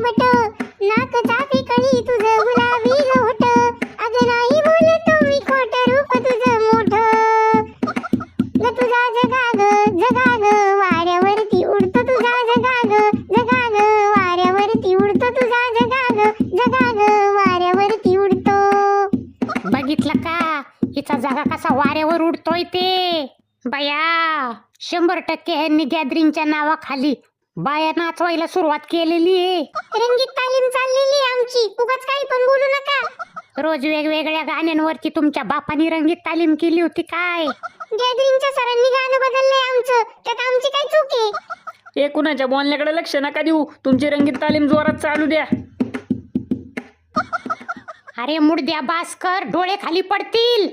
चिबट, नाक चाफी कळी तुझं गुलाबी होठ, अगं नाही बोलतो मी खोट, रूप तुझं मोठ ग तुझा जगा ग वाऱ्यावरती उडतो तुझा जगा ग वाऱ्यावरती उडतो तुझा जगा ग वाऱ्यावरती उडतो. बघितलं का हिचा जागा कसा वाऱ्यावर उडतोय ते. बाया 100% ह्यांनी गॅदरिंगच्या नावाखाली बाया नाचवायला सुरुवात केलेली आहे. रंगीत तालीम चाललेली आहे आमची, उगाच काही पण बोलू नका. रोज वेगवेगळ्या गाण्यांवरती तुमच्या बापानी रंगीत तालीम केली होती काय. गॅदरिंगच्या सरांनी गाणं बदललंय आमचं, त्यात आमची काय चूक आहे. ए कुणाच्या बोलण्याकडे लक्ष नका देऊ, तुमची रंगीत तालीम जोरात चालू द्या. अरे मुडद्या भास्कर, डोळे खाली पडतील.